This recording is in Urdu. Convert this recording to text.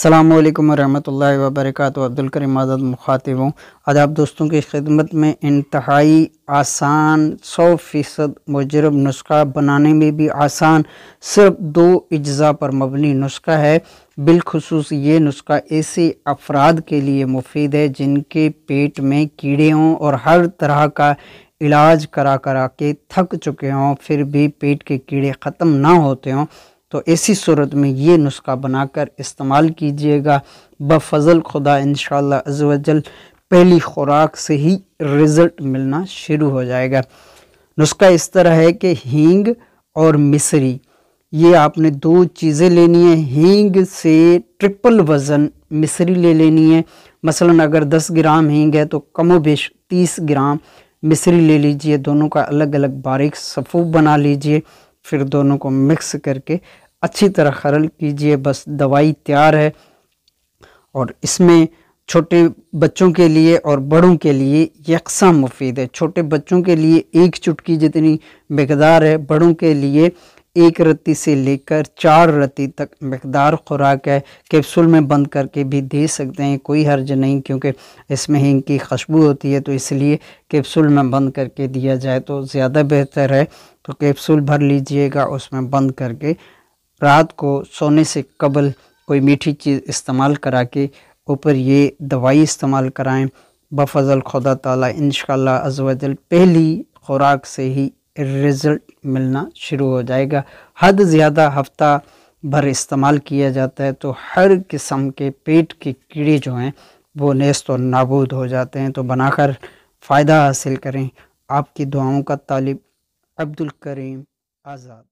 السلام علیکم ورحمۃ اللہ وبرکاتہ۔ عبدالکریم آزاد مخاطب ہوں۔ آج آپ دوستوں کی خدمت میں انتہائی آسان 100% مجرب نسخہ، بنانے میں بھی آسان، صرف 2 اجزاء پر مبنی نسخہ ہے۔ بالخصوص یہ نسخہ ایسے افراد کے لیے مفید ہے جن کے پیٹ میں کیڑے ہوں اور ہر طرح کا علاج کرا کے تھک چکے ہوں، پھر بھی پیٹ کے کیڑے ختم نہ ہوتے ہوں، تو ایسی صورت میں یہ نسخہ بنا کر استعمال کیجئے گا۔ بفضل خدا انشاءاللہ عز و جل پہلی خوراک سے ہی رزلٹ ملنا شروع ہو جائے گا۔ نسخہ اس طرح ہے کہ ہینگ اور مصری، یہ آپ نے 2 چیزیں لینی ہیں۔ ہینگ سے ٹرپل وزن مصری لے لینی ہے۔ مثلا اگر 10 گرام ہینگ ہے تو کم و بیش 30 گرام مصری لے لیجئے۔ دونوں کا الگ الگ باریک صفوف بنا لیجئے، پھر دونوں کو مکس کر کے اچھی طرح خرل کیجئے، بس دوائی تیار ہے۔ اور اس میں چھوٹے بچوں کے لیے اور بڑوں کے لیے یکساں مفید ہے۔ چھوٹے بچوں کے لیے 1 چٹکی جتنی مقدار ہے، بڑوں کے لیے 1 رتی سے لے کر 4 رتی تک مقدار خوراک ہے۔ کیپسول میں بند کر کے بھی دے سکتے ہیں، کوئی حرج نہیں، کیونکہ اس میں ہینگ کی خوشبو ہوتی ہے، تو اس لیے کیپسول میں بند کر کے دیا جائے تو زیادہ بہتر ہے۔ تو کیپسول بھر لیجئے گا، اس میں بند کر کے رات کو سونے سے قبل کوئی میٹھی چیز استعمال کرا کے اوپر یہ دوائی استعمال کرائیں۔ بفضل خدا تعالی انشاءاللہ عز و جل پہلی خوراک سے ہی رزلٹ ملنا شروع ہو جائے گا۔ حد زیادہ ہفتہ بھر استعمال کیا جاتا ہے تو ہر قسم کے پیٹ کے کیڑے جو ہیں وہ نیست و نابود ہو جاتے ہیں۔ تو بنا کر فائدہ حاصل کریں۔ آپ کی دعاؤں کا طالب عبدالکریم آزاد۔